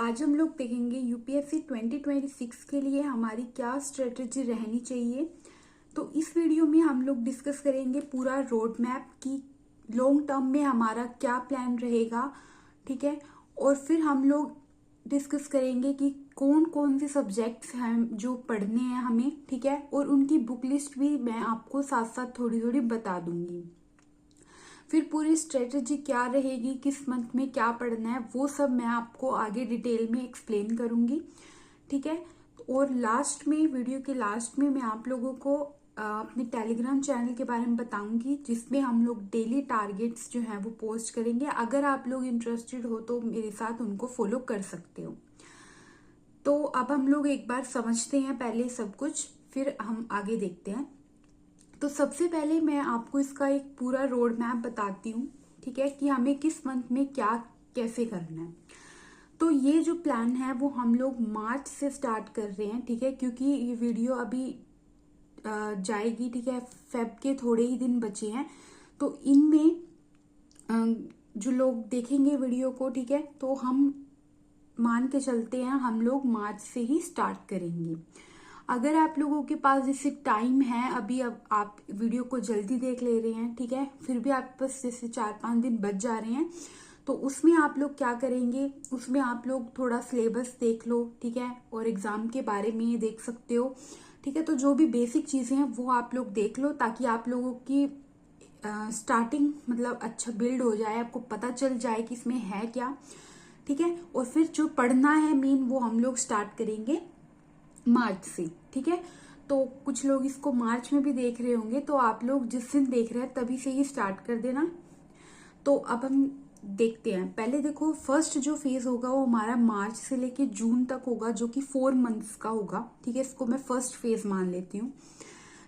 आज हम लोग देखेंगे यूपीएससी 2026 के लिए हमारी क्या स्ट्रेटजी रहनी चाहिए। तो इस वीडियो में हम लोग डिस्कस करेंगे पूरा रोड मैप की लॉन्ग टर्म में हमारा क्या प्लान रहेगा, ठीक है। और फिर हम लोग डिस्कस करेंगे कि कौन कौन से सब्जेक्ट्स हैं जो पढ़ने हैं हमें, ठीक है। और उनकी बुक लिस्ट भी मैं आपको साथ साथ थोड़ी थोड़ी बता दूंगी। फिर पूरी स्ट्रेटजी क्या रहेगी, किस मंथ में क्या पढ़ना है, वो सब मैं आपको आगे डिटेल में एक्सप्लेन करूंगी, ठीक है। और लास्ट में, वीडियो के लास्ट में मैं आप लोगों को अपने टेलीग्राम चैनल के बारे में बताऊंगी, जिसमें हम लोग डेली टारगेट्स जो हैं वो पोस्ट करेंगे। अगर आप लोग इंटरेस्टेड हो तो मेरे साथ उनको फॉलो कर सकते हो। तो अब हम लोग एक बार समझते हैं पहले सब कुछ, फिर हम आगे देखते हैं। तो सबसे पहले मैं आपको इसका एक पूरा रोड मैप बताती हूँ, ठीक है, कि हमें किस मंथ में क्या कैसे करना है। तो ये जो प्लान है वो हम लोग मार्च से स्टार्ट कर रहे हैं, ठीक है, क्योंकि ये वीडियो अभी जाएगी, ठीक है। फेब के थोड़े ही दिन बचे हैं, तो इनमें जो लोग देखेंगे वीडियो को, ठीक है, तो हम मान के चलते हैं हम लोग मार्च से ही स्टार्ट करेंगे। अगर आप लोगों के पास जैसे टाइम है अभी, अब आप वीडियो को जल्दी देख ले रहे हैं, ठीक है, फिर भी आपके पास जैसे 4-5 दिन बच जा रहे हैं, तो उसमें आप लोग क्या करेंगे, उसमें आप लोग थोड़ा सिलेबस देख लो, ठीक है, और एग्जाम के बारे में देख सकते हो, ठीक है। तो जो भी बेसिक चीजें हैं वो आप लोग देख लो, ताकि आप लोगों की स्टार्टिंग मतलब अच्छा बिल्ड हो जाए, आपको पता चल जाए कि इसमें है क्या, ठीक है। और फिर जो पढ़ना है मेन वो हम लोग स्टार्ट करेंगे मार्च से, ठीक है। तो कुछ लोग इसको मार्च में भी देख रहे होंगे, तो आप लोग जिस दिन देख रहे हैं तभी से ही स्टार्ट कर देना। तो अब हम देखते हैं। पहले देखो, फर्स्ट जो फेज होगा वो हमारा मार्च से लेके जून तक होगा, जो कि 4 मंथ्स का होगा, ठीक है। इसको मैं फर्स्ट फेज मान लेती हूँ।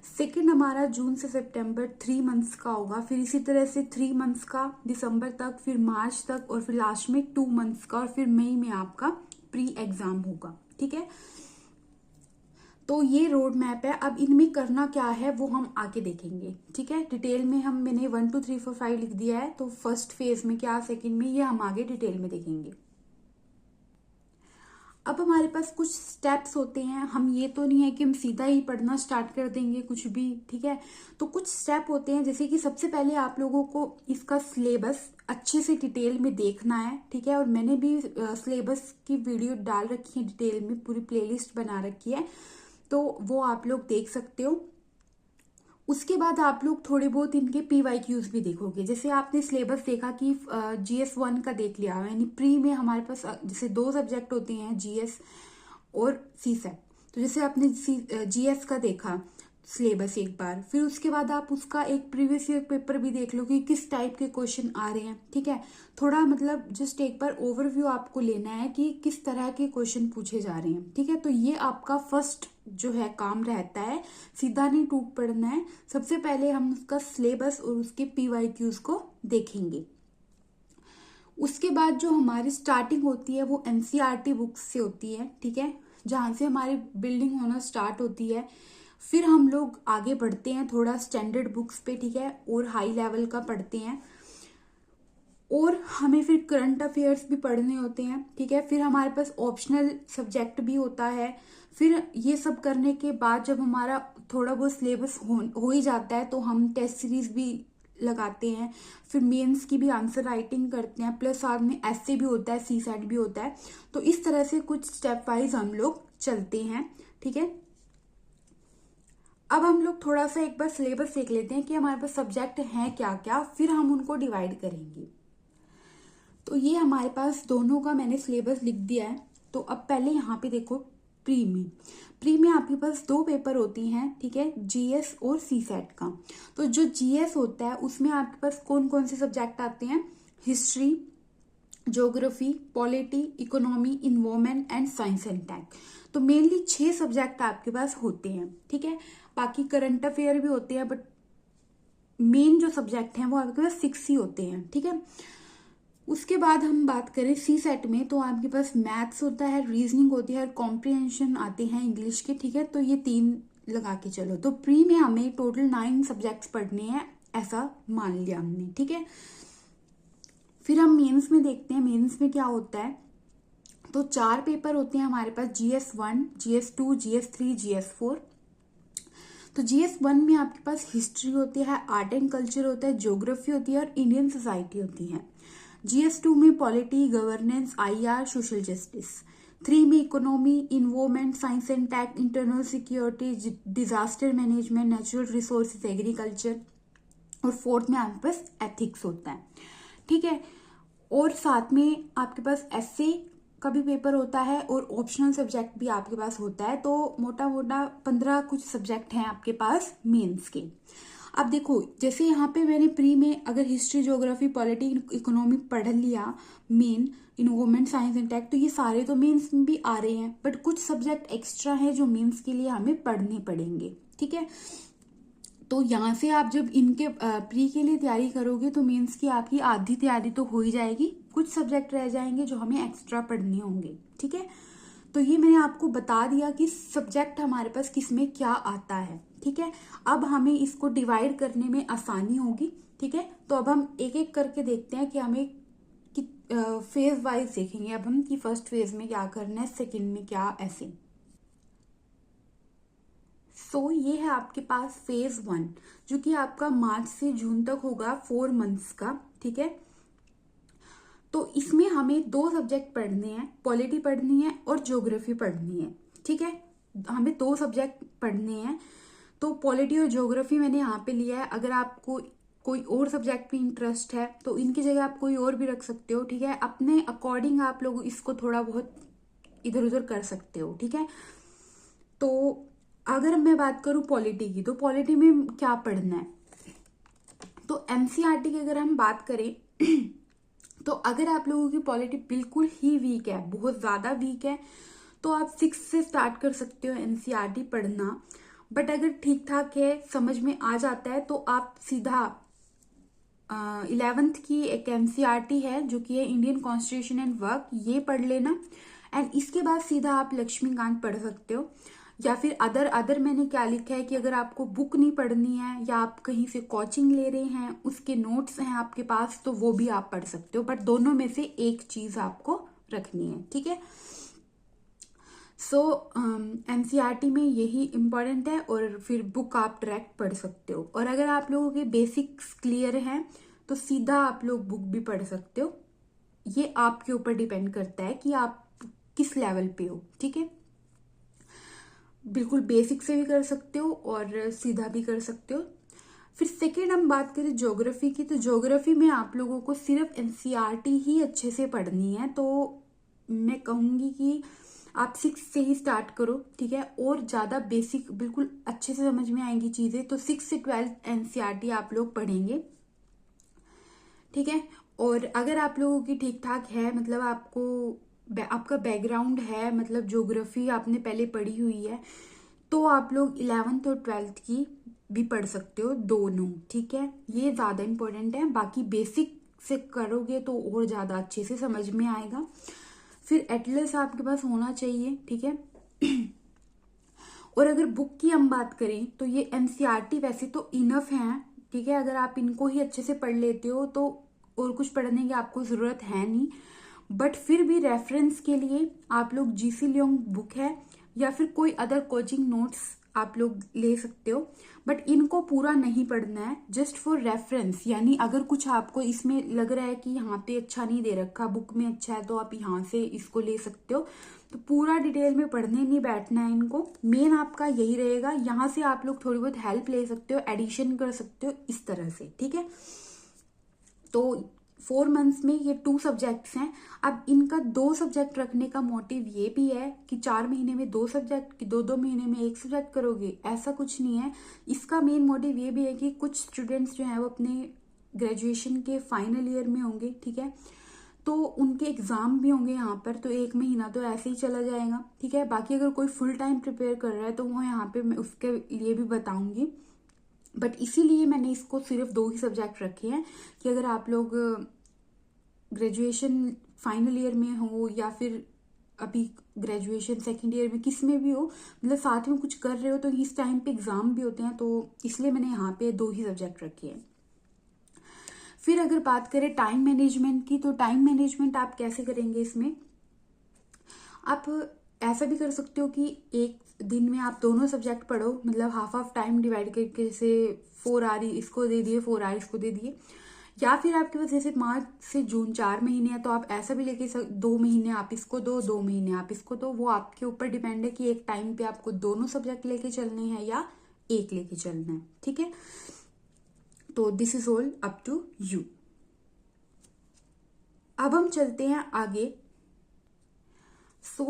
सेकेंड हमारा जून से सितंबर 3 मंथ्स का होगा, फिर इसी तरह से 3 मंथ्स का दिसंबर तक, फिर मार्च तक, और फिर लास्ट में 2 मंथ्स का, और फिर मई में आपका प्री एग्जाम होगा, ठीक है। तो ये रोड मैप है। अब इनमें करना क्या है वो हम आगे देखेंगे, ठीक है। डिटेल में मैंने 1 2 3 4 5 लिख दिया है, तो फर्स्ट फेज में क्या, सेकंड में, ये हम आगे डिटेल में देखेंगे। अब हमारे पास कुछ स्टेप्स होते हैं, हम ये तो नहीं है कि हम सीधा ही पढ़ना स्टार्ट कर देंगे कुछ भी, ठीक है। तो कुछ स्टेप होते हैं, जैसे कि सबसे पहले आप लोगों को इसका सिलेबस अच्छे से डिटेल में देखना है, ठीक है। और मैंने भी सिलेबस की वीडियो डाल रखी है, डिटेल में पूरी प्लेलिस्ट बना रखी है, तो वो आप लोग देख सकते हो। उसके बाद आप लोग थोड़े बहुत इनके PYQs भी देखोगे। जैसे आपने सिलेबस देखा कि GS1 का देख लिया, यानी प्री में हमारे पास जैसे 2 सब्जेक्ट होते हैं, GS और CSET। तो जैसे आपने GS का देखा सिलेबस एक बार, फिर उसके बाद आप उसका एक प्रीवियस ईयर पेपर भी देख लो कि किस टाइप के क्वेश्चन आ रहे हैं, ठीक है। थोड़ा मतलब जस्ट एक बार ओवरव्यू आपको लेना है कि किस तरह के क्वेश्चन पूछे जा रहे हैं, ठीक है। तो ये आपका फर्स्ट जो है काम रहता है, सीधा नहीं टूट पड़ना है। सबसे पहले हम उसका सिलेबस और उसके PYQs को देखेंगे। उसके बाद जो हमारी स्टार्टिंग होती है वो NCERT बुक्स से होती है, ठीक है, जहां से हमारी बिल्डिंग होना स्टार्ट होती है। फिर हम लोग आगे बढ़ते हैं थोड़ा स्टैंडर्ड बुक्स पे, ठीक है, और हाई लेवल का पढ़ते हैं, और हमें फिर करंट अफेयर्स भी पढ़ने होते हैं, ठीक है। फिर हमारे पास ऑप्शनल सब्जेक्ट भी होता है। फिर ये सब करने के बाद जब हमारा थोड़ा बहुत सिलेबस हो ही जाता है, तो हम टेस्ट सीरीज भी लगाते हैं, फिर मेंस की भी आंसर राइटिंग करते हैं, प्लस साथ में ऐसे भी होता है, CSAT भी होता है। तो इस तरह से कुछ स्टेप वाइज हम लोग चलते हैं, ठीक है। अब हम लोग थोड़ा सा एक बार सिलेबस देख लेते हैं कि हमारे पास सब्जेक्ट हैं क्या क्या, फिर हम उनको डिवाइड करेंगे। तो ये हमारे पास दोनों का मैंने सिलेबस लिख दिया है। तो अब पहले यहाँ पे देखो, प्री में आपके पास 2 पेपर होती हैं, ठीक है, GS और CSAT का। तो जो GS होता है उसमें आपके पास कौन कौन से सब्जेक्ट आते हैं, history, geography, polity, economy, environment and science and tech. तो मेनली 6 सब्जेक्ट आपके पास होते हैं, ठीक है। बाकी करंट अफेयर भी होते हैं, बट मेन जो सब्जेक्ट हैं वो आपके पास 6 ही होते हैं, ठीक है। उसके बाद हम बात करें CSAT में, तो आपके पास मैथ्स होता है, रीजनिंग होती है, और कॉम्प्रिहेंशन आते हैं इंग्लिश के, ठीक है। तो ये 3 लगा के चलो। तो प्री में हमें टोटल 9 सब्जेक्ट्स पढ़ने हैं, ऐसा मान लिया हमने, ठीक है। फिर हम मेंस में देखते हैं, मेंस में क्या होता है। तो 4 पेपर होते हैं हमारे पास, GS1, GS2, GS3, GS4। तो GS1 में आपके पास हिस्ट्री होती है, आर्ट एंड कल्चर होता है, ज्योग्राफी होती है और इंडियन सोसाइटी होती है। GS2 में polity, governance, IR, social justice. 3 में economy, environment, science and tech, internal security, disaster management, natural resources, agriculture. और 4th में आपके पास एथिक्स होता है, ठीक है। और साथ में आपके पास एसए का भी पेपर होता है और ऑप्शनल सब्जेक्ट भी आपके पास होता है। तो मोटा मोटा 15 कुछ सब्जेक्ट हैं आपके पास मेंस के। अब देखो, जैसे यहाँ पे मैंने प्री में अगर हिस्ट्री, ज्योग्राफी, पॉलिटी, इकोनॉमी पढ़ लिया, main, environment, science and tech, तो ये सारे तो मेंस में भी आ रहे हैं, बट कुछ सब्जेक्ट एक्स्ट्रा है जो मेंस के लिए हमें पढ़ने पड़ेंगे, ठीक है। तो यहाँ से आप जब इनके प्री के लिए तैयारी करोगे तो मेंस की आपकी आधी तैयारी तो हो ही जाएगी, कुछ सब्जेक्ट रह जाएंगे जो हमें एक्स्ट्रा पढ़ने होंगे, ठीक है। तो ये मैंने आपको बता दिया कि सब्जेक्ट हमारे पास किस में क्या आता है, ठीक है। अब हमें इसको डिवाइड करने में आसानी होगी, ठीक है। तो अब हम एक एक करके देखते हैं कि हमें फेज वाइज देखेंगे अब हम कि फर्स्ट फेज में क्या करना है, सेकेंड में क्या, ऐसे। सो ये है आपके पास फेज 1 जो कि आपका मार्च से जून तक होगा, 4 मंथ्स का, ठीक है। तो इसमें हमें 2 सब्जेक्ट पढ़ने हैं, पॉलिटी पढ़नी है और ज्योग्राफी पढ़नी है, ठीक है। हमें 2 सब्जेक्ट पढ़ने हैं। तो पॉलिटी और ज्योग्राफी मैंने यहाँ पे लिया है। अगर आपको कोई और सब्जेक्ट में इंटरेस्ट है तो इनकी जगह आप कोई और भी रख सकते हो, ठीक है। अपने अकॉर्डिंग आप लोग इसको थोड़ा बहुत इधर उधर कर सकते हो, ठीक है। तो अगर मैं बात करूं पॉलिटी की, तो पॉलिटी में क्या पढ़ना है, तो एनसीईआरटी की अगर हम बात करें तो अगर आप लोगों की पॉलिटी बिल्कुल ही वीक है, बहुत ज्यादा वीक है, तो आप 6 से स्टार्ट कर सकते हो एनसीईआरटी पढ़ना। बट अगर ठीक ठाक है, समझ में आ जाता है, तो आप सीधा 11th की एक एनसीईआरटी है जो कि है इंडियन कॉन्स्टिट्यूशन एंड वर्क, ये पढ़ लेना। एंड इसके बाद सीधा आप लक्ष्मीकांत पढ़ सकते हो, या फिर अदर मैंने क्या लिखा है कि अगर आपको बुक नहीं पढ़नी है या आप कहीं से कोचिंग ले रहे हैं, उसके नोट्स हैं आपके पास, तो वो भी आप पढ़ सकते हो, बट दोनों में से एक चीज आपको रखनी है, ठीक है। सो एनसीईआरटी में यही इम्पोर्टेंट है, और फिर बुक आप डायरेक्ट पढ़ सकते हो। और अगर आप लोगों के बेसिक्स क्लियर हैं तो सीधा आप लोग बुक भी पढ़ सकते हो, ये आपके ऊपर डिपेंड करता है कि आप किस लेवल पे हो, ठीक है। बिल्कुल बेसिक से भी कर सकते हो और सीधा भी कर सकते हो। फिर सेकेंड हम बात करें ज्योग्राफी की, तो ज्योग्राफी में आप लोगों को सिर्फ एनसीईआरटी ही अच्छे से पढ़नी है। तो मैं कहूंगी कि आप 6 से ही स्टार्ट करो, ठीक है। और ज्यादा बेसिक बिल्कुल अच्छे से समझ में आएंगी चीजें तो 6 से 12 एनसीईआरटी आप लोग पढ़ेंगे, ठीक है। और अगर आप लोगों की ठीक ठाक है, मतलब आपका बैकग्राउंड है, मतलब ज्योग्राफी आपने पहले पढ़ी हुई है, तो आप लोग 11th और 12th की भी पढ़ सकते हो, दोनों, ठीक है। ये ज्यादा इंपॉर्टेंट है, बाकी बेसिक से करोगे तो और ज्यादा अच्छे से समझ में आएगा। फिर एटलस आपके पास होना चाहिए, ठीक है। और अगर बुक की हम बात करें तो ये एनसीईआरटी वैसे तो इनफ है, ठीक है। अगर आप इनको ही अच्छे से पढ़ लेते हो तो और कुछ पढ़ने की आपको जरूरत है नहीं, बट फिर भी रेफरेंस के लिए आप लोग जीसी लियोंग बुक है या फिर कोई अदर कोचिंग नोट्स आप लोग ले सकते हो, बट इनको पूरा नहीं पढ़ना है, जस्ट फॉर रेफरेंस। यानी अगर कुछ आपको इसमें लग रहा है कि यहाँ पे अच्छा नहीं दे रखा, बुक में अच्छा है, तो आप यहाँ से इसको ले सकते हो। तो पूरा डिटेल में पढ़ने नहीं बैठना है इनको, मेन आपका यही रहेगा। यहाँ से आप लोग थोड़ी बहुत हेल्प ले सकते हो, एडिशन कर सकते हो, इस तरह से, ठीक है। तो 4 मंथ्स में ये 2 सब्जेक्ट्स हैं। अब इनका 2 सब्जेक्ट रखने का मोटिव ये भी है कि 4 महीने में 2 सब्जेक्ट कि 2 महीने में 1 सब्जेक्ट करोगे, ऐसा कुछ नहीं है। इसका मेन मोटिव ये भी है कि कुछ स्टूडेंट्स जो है वो अपने ग्रेजुएशन के फाइनल ईयर में होंगे, ठीक है। तो उनके एग्जाम भी होंगे यहाँ पर, तो 1 महीना तो ऐसे ही चला जाएगा, ठीक है। बाकी अगर कोई फुल टाइम प्रिपेयर कर रहा है तो वो यहाँ पे मैं उसके लिए भी बताऊंगी, बट इसीलिए मैंने इसको सिर्फ 2 ही सब्जेक्ट रखे हैं कि अगर आप लोग ग्रेजुएशन फाइनल ईयर में हो या फिर अभी ग्रेजुएशन सेकेंड ईयर में किस में भी हो, मतलब साथ में कुछ कर रहे हो, तो इस टाइम पे एग्जाम भी होते हैं, तो इसलिए मैंने यहाँ पे 2 ही सब्जेक्ट रखे हैं। फिर अगर बात करें टाइम मैनेजमेंट की, तो टाइम मैनेजमेंट आप कैसे करेंगे इसमें, आप ऐसा भी कर सकते हो कि एक दिन में आप दोनों सब्जेक्ट पढ़ो, मतलब हाफ हाफ टाइम डिवाइड करके, जैसे 4 आवर इसको दे दिए, 4 आवर इसको दे दिए। या फिर आपके पास जैसे मार्च से जून 4 महीने हैं, तो आप ऐसा भी लेके 2 महीने आप इसको दो, 2 महीने आप इसको दो। वो आपके ऊपर डिपेंड है कि एक टाइम पे आपको दोनों सब्जेक्ट लेके चलने हैं या एक लेके चलना है, ठीक है। तो this is all up to you. अब हम चलते हैं आगे।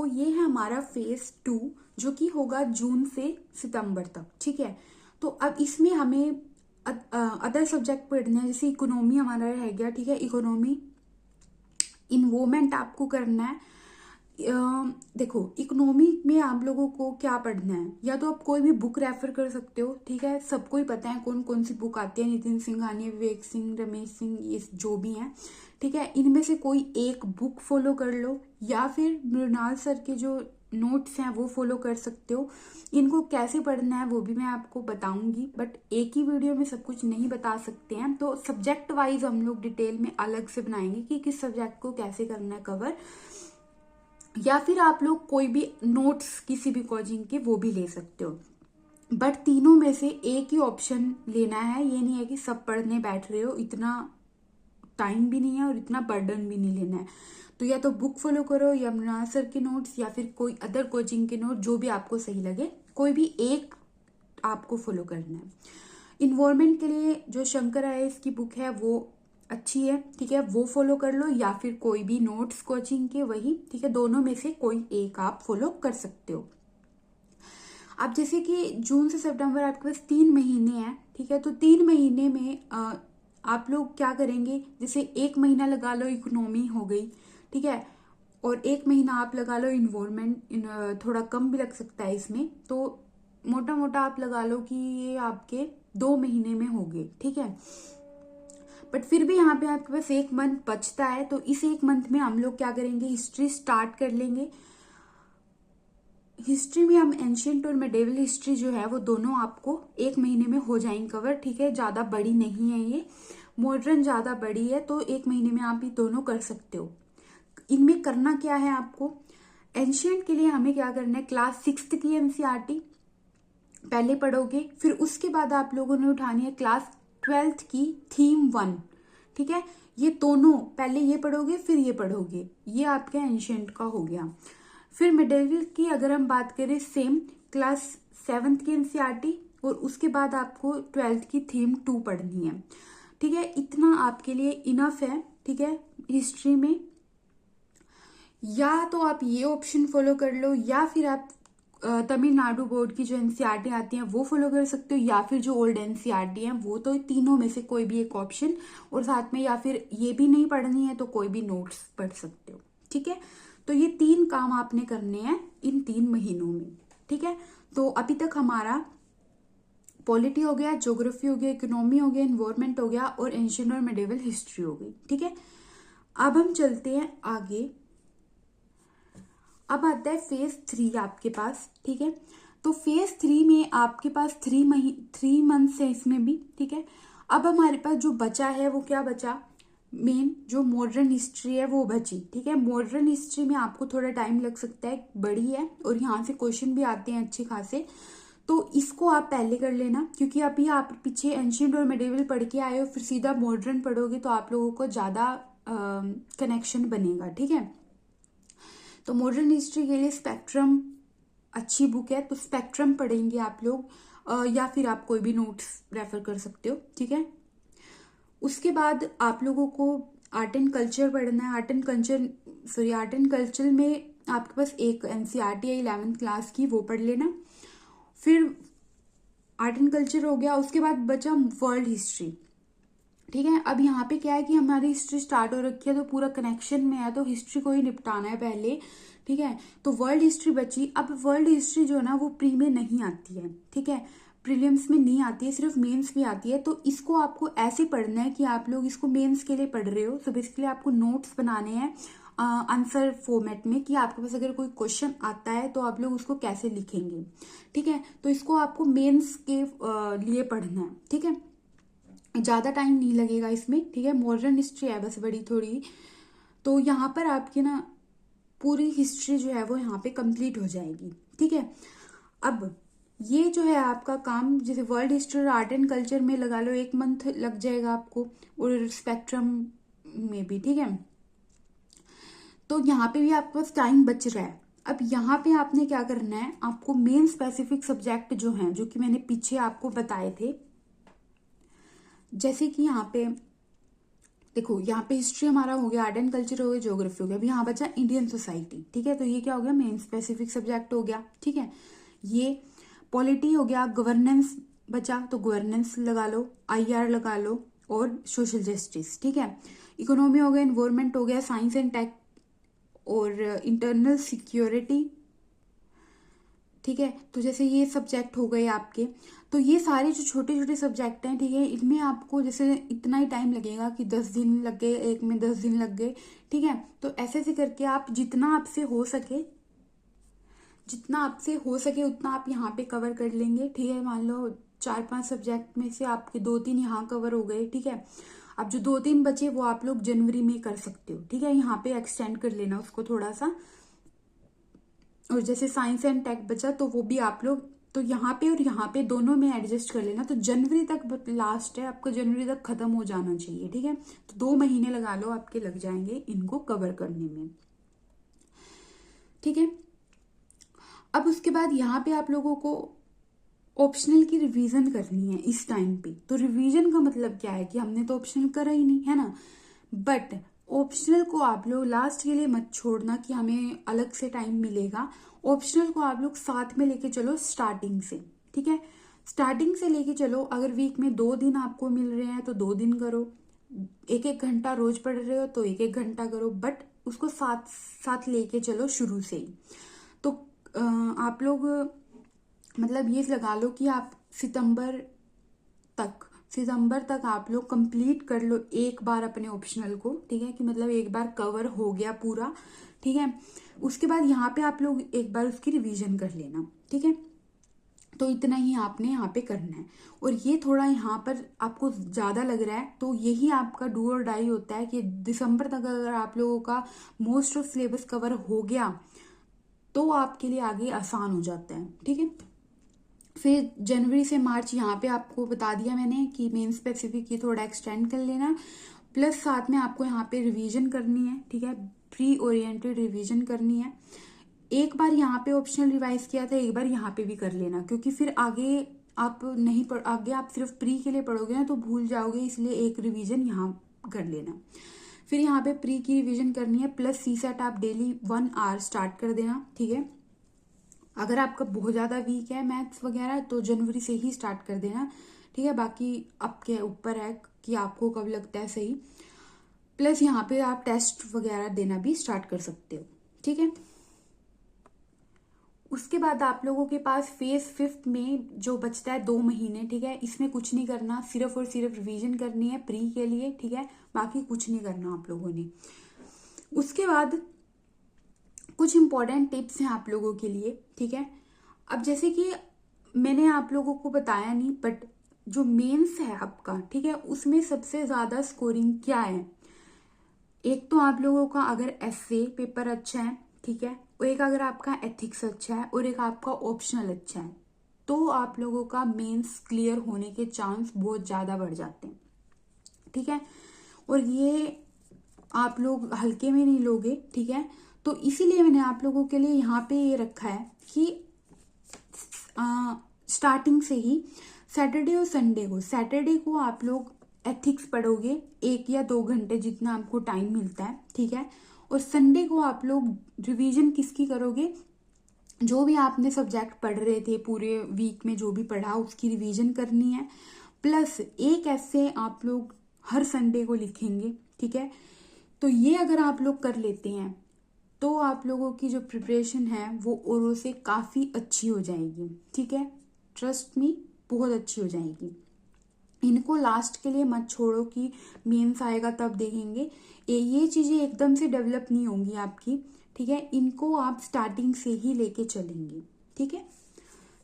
ये है हमारा फेज 2, जो कि होगा जून से सितंबर तक, ठीक है। तो अब इसमें हमें अदर सब्जेक्ट पढ़ने हैं, जैसे इकोनॉमी हमारा रह गया, ठीक है। इकोनॉमी इन्वॉल्वमेंट आपको करना है। देखो, इकोनॉमी में आप लोगों को क्या पढ़ना है, या तो आप कोई भी बुक रेफर कर सकते हो, ठीक है। सबको ही पता है कौन कौन सी बुक आती है, नितिन सिंघानिया, विवेक सिंह, रमेश सिंह, ये जो भी हैं, ठीक है। इनमें से कोई एक बुक फॉलो कर लो, या फिर मृणाल सर के जो नोट्स हैं वो फॉलो कर सकते हो। इनको कैसे पढ़ना है वो भी मैं आपको बताऊंगी, बट एक ही वीडियो में सब कुछ नहीं बता सकते हैं, तो सब्जेक्ट वाइज हम लोग डिटेल में अलग से बनाएंगे कि किस सब्जेक्ट को कैसे करना है कवर। या फिर आप लोग कोई भी नोट्स किसी भी कोचिंग के वो भी ले सकते हो, बट तीनों में से एक ही ऑप्शन लेना है। ये नहीं है कि सब पढ़ने बैठ रहे हो, इतना टाइम भी नहीं है और इतना बर्डन भी नहीं लेना है। तो या तो बुक फॉलो करो, या मृणाल सर के नोट्स, या फिर कोई अदर कोचिंग के नोट, जो भी आपको सही लगे, कोई भी एक आपको फॉलो करना है। इन्वायरमेंट के लिए जो शंकर आईएएस की बुक है वो अच्छी है, ठीक है, वो फॉलो कर लो, या फिर कोई भी नोट्स कोचिंग के वही, ठीक है। दोनों में से कोई एक आप फॉलो कर सकते हो। अब जैसे कि जून से सितंबर आपके पास 3 महीने हैं, ठीक है। तो 3 महीने में आप लोग क्या करेंगे, जैसे 1 महीना लगा लो इकोनॉमी हो गई, ठीक है, और 1 महीना आप लगा लो इन्वायरमेंट, थोड़ा कम भी लग सकता है इसमें, तो मोटा मोटा आप लगा लो कि ये आपके 2 महीने में हो गए, ठीक है। बट फिर भी यहाँ पे आपके पास 1 मंथ बचता है, तो इस 1 मंथ में हम लोग क्या करेंगे, हिस्ट्री स्टार्ट कर लेंगे। हिस्ट्री में हम एंशियंट और मेडिवल हिस्ट्री जो है वो दोनों आपको 1 महीने में हो जाएंगे कवर, ठीक है। ज्यादा बड़ी नहीं है ये, मॉडर्न ज्यादा बड़ी है, तो 1 महीने में आप ये दोनों कर सकते हो। इनमें करना क्या है आपको, एंशियंट के लिए हमें क्या करना है, क्लास 6th की एनसीईआरटी पहले पढ़ोगे, फिर उसके बाद आप लोगों ने उठानी है क्लास 12th की थीम 1, ठीक है। ये दोनों पहले ये पढ़ोगे फिर ये पढ़ोगे, ये आपका एंशियंट का हो गया। फिर मिडिवल की अगर हम बात करें, सेम क्लास 7th की एनसीईआरटी, और उसके बाद आपको 12th की थीम 2 पढ़नी है, ठीक है। इतना आपके लिए इनफ है, ठीक है, हिस्ट्री में। या तो आप ये ऑप्शन फॉलो कर लो, या फिर आप तमिलनाडु बोर्ड की जो एनसीईआरटी आती हैं वो फॉलो कर सकते हो, या फिर जो ओल्ड एनसीईआरटी हैं वो, तो तीनों में से कोई भी एक ऑप्शन, और साथ में या फिर ये भी नहीं पढ़नी है तो कोई भी नोट्स पढ़ सकते हो, ठीक है। तो ये 3 काम आपने करने हैं इन 3 महीनों में, ठीक है। तो अभी तक हमारा पॉलिटी हो गया, ज्योग्राफी हो गया, इकोनॉमी हो गया, एनवायरमेंट हो गया, और एंशियंट और मेडिवल हिस्ट्री हो गई, ठीक है। अब हम चलते हैं आगे। अब आता है फेज 3 आपके पास, ठीक है। तो फेज 3 में आपके पास 3 मंथ्स है इसमें भी, ठीक है। अब हमारे पास जो बचा है वो क्या बचा, मेन जो मॉडर्न हिस्ट्री है वो बची, ठीक है। मॉडर्न हिस्ट्री में आपको थोड़ा टाइम लग सकता है, बड़ी है, और यहाँ से क्वेश्चन भी आते हैं अच्छे खासे, तो इसको आप पहले कर लेना, क्योंकि अभी आप पीछे एंशियंट और मेडिवल पढ़ के आए हो, फिर सीधा मॉडर्न पढ़ोगे तो आप लोगों को ज्यादा कनेक्शन बनेगा, ठीक है। तो मॉडर्न हिस्ट्री के लिए स्पेक्ट्रम अच्छी बुक है, तो स्पेक्ट्रम पढ़ेंगे आप लोग, या फिर आप कोई भी नोट्स रेफर कर सकते हो, ठीक है। उसके बाद आप लोगों को आर्ट एंड कल्चर पढ़ना है। आर्ट एंड कल्चर में आपके पास एक एनसीईआरटी है 11th क्लास की, वो पढ़ लेना। फिर आर्ट एंड कल्चर हो गया, उसके बाद बचा वर्ल्ड हिस्ट्री, ठीक है। अब यहाँ पे क्या है कि हमारी हिस्ट्री स्टार्ट हो रखी है, तो पूरा कनेक्शन में है, तो हिस्ट्री को ही निपटाना है पहले, ठीक है। तो वर्ल्ड हिस्ट्री बची। अब वर्ल्ड हिस्ट्री जो है ना वो प्री में नहीं आती है, ठीक है, प्रीलिम्स में नहीं आती है, सिर्फ मेंस में आती है। तो इसको आपको ऐसे पढ़ना है कि आप लोग इसको मेंस के लिए पढ़ रहे हो, तो बेसिकली आपको नोट्स बनाने हैं आंसर फॉर्मेट में, कि आपके पास अगर कोई क्वेश्चन आता है तो आप लोग उसको कैसे लिखेंगे, ठीक है। तो इसको आपको मेंस के लिए पढ़ना है, ठीक है। ज्यादा टाइम नहीं लगेगा इसमें, ठीक है। मॉडर्न हिस्ट्री है बस बड़ी थोड़ी, तो यहाँ पर आपके ना पूरी हिस्ट्री जो है वो यहाँ पे कंप्लीट हो जाएगी। ठीक है, अब ये जो है आपका काम, जैसे वर्ल्ड हिस्ट्री और आर्ट एंड कल्चर में लगा लो 1 मंथ लग जाएगा आपको, और स्पेक्ट्रम में भी। ठीक है, तो यहाँ पे भी आपके पास टाइम बच रहा है। अब यहाँ पे आपने क्या करना है, आपको मेन स्पेसिफिक सब्जेक्ट जो हैं, जो कि मैंने पीछे आपको बताए थे, जैसे कि यहाँ पे देखो, यहाँ पे हिस्ट्री हमारा हो गया, आर्ट एंड कल्चर हो गया, ज्योग्राफी हो गया। अभी यहाँ बचा इंडियन सोसाइटी। ठीक है, तो ये क्या हो गया, मेन स्पेसिफिक सब्जेक्ट हो गया। ठीक है, ये पॉलिटी हो गया, गवर्नेंस बचा तो गवर्नेंस लगा लो, IR लगा लो, और सोशल जस्टिस। ठीक है, इकोनॉमी हो गया, इन्वायरमेंट हो गया, साइंस एंड टेक, और इंटरनल सिक्योरिटी। ठीक है, तो जैसे ये सब्जेक्ट हो गए आपके। तो ये सारे जो छोटे छोटे सब्जेक्ट हैं, ठीक है, इनमें आपको जैसे इतना ही टाइम लगेगा कि 10 दिन लग गए, एक में 10 दिन लग गए। ठीक है, तो ऐसे ऐसे करके आप जितना आपसे हो सके उतना आप यहाँ पे कवर कर लेंगे। ठीक है, मान लो 4-5 सब्जेक्ट में से आपके 2-3 यहाँ कवर हो गए। ठीक है, अब जो 2-3 बचे वो आप लोग जनवरी में कर सकते हो। ठीक है, यहाँ पे एक्सटेंड कर लेना उसको थोड़ा सा। और जैसे साइंस एंड टेक बचा तो वो भी आप लोग तो यहाँ पे और यहाँ पे दोनों में एडजस्ट कर लेना। तो जनवरी तक लास्ट है आपका, जनवरी तक खत्म हो जाना चाहिए। ठीक है, तो 2 महीने लगा लो, आपके लग जाएंगे इनको कवर करने में। ठीक है, अब उसके बाद यहाँ पे आप लोगों को ऑप्शनल की रिवीजन करनी है इस टाइम पे। तो रिवीजन का मतलब क्या है कि हमने तो ऑप्शनल करा ही नहीं है ना, बट ऑप्शनल को आप लोग लास्ट के लिए मत छोड़ना कि हमें अलग से टाइम मिलेगा। ऑप्शनल को आप लोग साथ में लेके चलो स्टार्टिंग से। ठीक है, स्टार्टिंग से लेके चलो। अगर वीक में 2 दिन आपको मिल रहे हैं तो 2 दिन करो, 1-1 घंटा रोज पढ़ रहे हो तो 1-1 घंटा करो, बट उसको साथ साथ लेके चलो शुरू से ही। तो आप लोग मतलब ये लगा लो कि आप सितंबर तक आप लोग कंप्लीट कर लो एक बार अपने ऑप्शनल को। ठीक है, कि मतलब एक बार कवर हो गया पूरा। ठीक है, उसके बाद यहाँ पे आप लोग एक बार उसकी रिवीजन कर लेना। ठीक है, तो इतना ही आपने यहाँ पे करना है। और ये थोड़ा यहाँ पर आपको ज़्यादा लग रहा है तो यही आपका डू और डाई होता है कि दिसंबर तक अगर आप लोगों का मोस्ट ऑफ सिलेबस कवर हो गया तो आपके लिए आगे आसान हो जाता है। ठीक है, फिर जनवरी से मार्च यहाँ पे आपको बता दिया मैंने कि मेन स्पेसिफिक ये थोड़ा एक्सटेंड कर लेना, प्लस साथ में आपको यहाँ पे रिवीजन करनी है। ठीक है, प्री ओरिएंटेड रिवीजन करनी है। एक बार यहाँ पे ऑप्शनल रिवाइज किया था, एक बार यहाँ पे भी कर लेना, क्योंकि फिर आगे आप नहीं पढ़ आगे आप सिर्फ प्री के लिए पढ़ोगे ना तो भूल जाओगे, इसलिए एक रिवीजन यहाँ कर लेना। फिर यहाँ पे प्री की रिवीजन करनी है, प्लस सीसेट आप डेली 1 आवर स्टार्ट कर देना। ठीक है, अगर आपका बहुत ज़्यादा वीक है मैथ्स वगैरह तो जनवरी से ही स्टार्ट कर देना। ठीक है, बाकी आपके ऊपर है कि आपको कब लगता है सही। प्लस यहाँ पे आप टेस्ट वगैरह देना भी स्टार्ट कर सकते हो। ठीक है, उसके बाद आप लोगों के पास फेज 5 में जो बचता है 2 महीने। ठीक है, इसमें कुछ नहीं करना, सिर्फ और सिर्फ रिवीजन करनी है प्री के लिए। ठीक है, बाकी कुछ नहीं करना आप लोगों ने। उसके बाद कुछ इंपॉर्टेंट टिप्स हैं आप लोगों के लिए। ठीक है, अब जैसे कि मैंने आप लोगों को बताया नहीं, बट जो मेंस है आपका, ठीक है, उसमें सबसे ज्यादा स्कोरिंग क्या है। एक तो आप लोगों का अगर एसए पेपर अच्छा है, ठीक है, और एक अगर आपका एथिक्स अच्छा है, और एक आपका ऑप्शनल अच्छा है, तो आप लोगों का मेंस क्लियर होने के चांस बहुत ज्यादा बढ़ जाते हैं। ठीक है, और ये आप लोग हल्के में नहीं लोगे। ठीक है, तो इसीलिए मैंने आप लोगों के लिए यहाँ पे ये रखा है कि स्टार्टिंग से ही सैटरडे और संडे को, सैटरडे को आप लोग एथिक्स पढ़ोगे 1 या 2 घंटे जितना आपको टाइम मिलता है। ठीक है, और संडे को आप लोग रिवीजन किसकी करोगे, जो भी आपने सब्जेक्ट पढ़ रहे थे पूरे वीक में, जो भी पढ़ा उसकी रिवीजन करनी है। प्लस एक ऐसे आप लोग हर संडे को लिखेंगे। ठीक है, तो ये अगर आप लोग कर लेते हैं तो आप लोगों की जो प्रिपरेशन है वो औरों से काफ़ी अच्छी हो जाएगी। ठीक है, ट्रस्ट मी, बहुत अच्छी हो जाएगी। इनको लास्ट के लिए मत छोड़ो कि मेंस आएगा तब देखेंगे, ये चीज़ें एकदम से डेवलप नहीं होंगी आपकी। ठीक है, इनको आप स्टार्टिंग से ही लेके चलेंगे। ठीक है,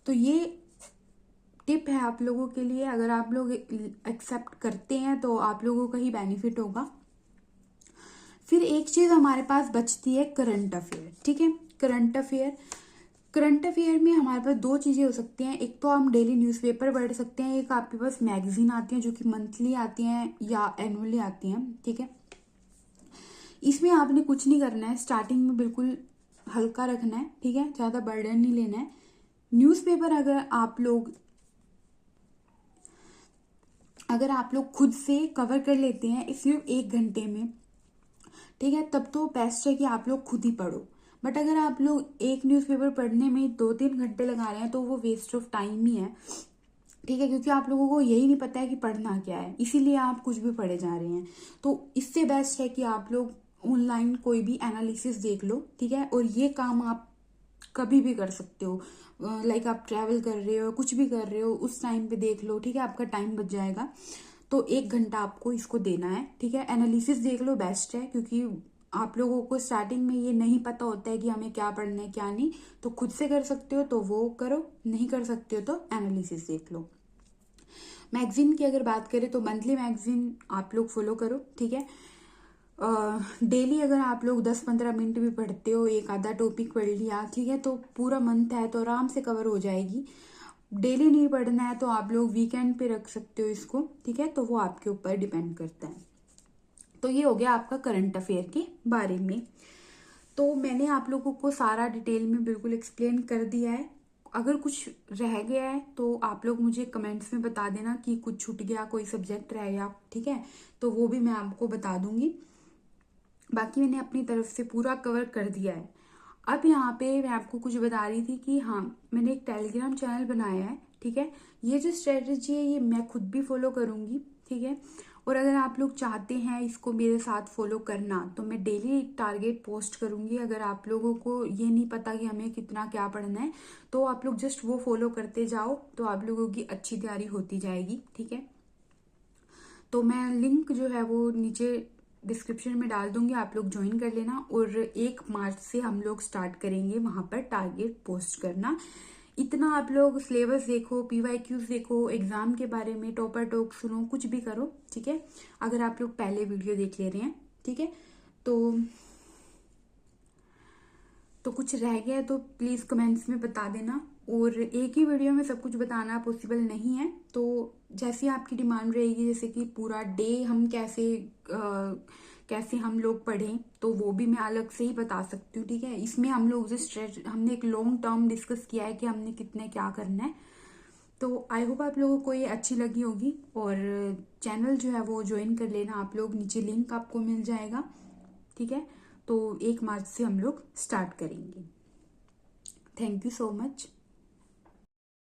तो ये टिप है आप लोगों के लिए। अगर आप लोग एक्सेप्ट करते हैं तो आप लोगों का ही बेनिफिट होगा। फिर एक चीज़ हमारे पास बचती है करंट अफेयर, ठीक है। करंट अफेयर में हमारे पास दो चीज़ें हो सकती हैं। एक तो हम डेली न्यूज़पेपर पढ़ सकते हैं, एक आपके पास मैगजीन आती है जो कि मंथली आती हैं या एनुअली आती हैं, ठीक है। इसमें आपने कुछ नहीं करना है, स्टार्टिंग में बिल्कुल हल्का रखना है, ठीक है, ज़्यादा बर्डन नहीं लेना है। न्यूज़पेपर अगर आप लोग खुद से कवर कर लेते हैं सिर्फ 1 घंटे में, ठीक है, तब तो बेस्ट है कि आप लोग खुद ही पढ़ो। बट अगर आप लोग एक न्यूज़पेपर पढ़ने में 2-3 घंटे लगा रहे हैं तो वो वेस्ट ऑफ टाइम ही है, ठीक है, क्योंकि आप लोगों को यही नहीं पता है कि पढ़ना क्या है, इसीलिए आप कुछ भी पढ़े जा रहे हैं। तो इससे बेस्ट है कि आप लोग ऑनलाइन कोई भी एनालिसिस देख लो, ठीक है। और ये काम आप कभी भी कर सकते हो, लाइक आप ट्रैवल कर रहे हो, कुछ भी कर रहे हो, उस टाइम पे देख लो, ठीक है, आपका टाइम बच जाएगा। तो 1 घंटा आपको इसको देना है, ठीक है। एनालिसिस देख लो, बेस्ट है, क्योंकि आप लोगों को स्टार्टिंग में ये नहीं पता होता है कि हमें क्या पढ़ना है क्या नहीं। तो खुद से कर सकते हो तो वो करो, नहीं कर सकते हो तो एनालिसिस देख लो। मैगजीन की अगर बात करें तो मंथली मैगजीन आप लोग फॉलो करो, ठीक है। डेली अगर आप लोग 10-15 मिनट भी पढ़ते हो, एक आधा टॉपिक पढ़ लिया, ठीक है, तो पूरा मंथ है तो आराम से कवर हो जाएगी। डेली नहीं पढ़ना है तो आप लोग वीकेंड पे रख सकते हो इसको, ठीक है, तो वो आपके ऊपर डिपेंड करता है। तो ये हो गया आपका करंट अफेयर के बारे में। तो मैंने आप लोगों को सारा डिटेल में बिल्कुल एक्सप्लेन कर दिया है। अगर कुछ रह गया है तो आप लोग मुझे कमेंट्स में बता देना कि कुछ छूट गया, कोई सब्जेक्ट रह गया, ठीक है, तो वो भी मैं आपको बता दूंगी। बाकी मैंने अपनी तरफ से पूरा कवर कर दिया है। अब यहाँ पे मैं आपको कुछ बता रही थी कि हाँ, मैंने एक टेलीग्राम चैनल बनाया है, ठीक है। ये जो स्ट्रेटजी है ये मैं खुद भी फॉलो करूंगी, ठीक है। और अगर आप लोग चाहते हैं इसको मेरे साथ फॉलो करना तो मैं डेली टारगेट पोस्ट करूंगी। अगर आप लोगों को ये नहीं पता कि हमें कितना क्या पढ़ना है तो आप लोग जस्ट वो फॉलो करते जाओ, तो आप लोगों की अच्छी तैयारी होती जाएगी, ठीक है। तो मैं लिंक जो है वो नीचे डिस्क्रिप्शन में डाल दूंगी, आप लोग ज्वाइन कर लेना। और 1 मार्च से हम लोग स्टार्ट करेंगे वहां पर टारगेट पोस्ट करना। इतना आप लोग सिलेबस देखो, PYQs देखो, एग्जाम के बारे में टॉपर टॉक सुनो, कुछ भी करो, ठीक है, अगर आप लोग पहले वीडियो देख ले रहे हैं, ठीक है। तो कुछ रह गया है तो प्लीज़ कमेंट्स में बता देना। और एक ही वीडियो में सब कुछ बताना पॉसिबल नहीं है, तो जैसी आपकी डिमांड रहेगी, जैसे कि पूरा डे हम कैसे हम लोग पढ़ें, तो वो भी मैं अलग से ही बता सकती हूँ, ठीक है। इसमें हम लोग हमने एक लॉन्ग टर्म डिस्कस किया है कि हमने कितने क्या करना है। तो आई होप आप लोगों को ये अच्छी लगी होगी। और चैनल जो है वो ज्वाइन कर लेना आप लोग, नीचे लिंक आपको मिल जाएगा, ठीक है। तो 1 मार्च से हम लोग स्टार्ट करेंगे। Thank you so much.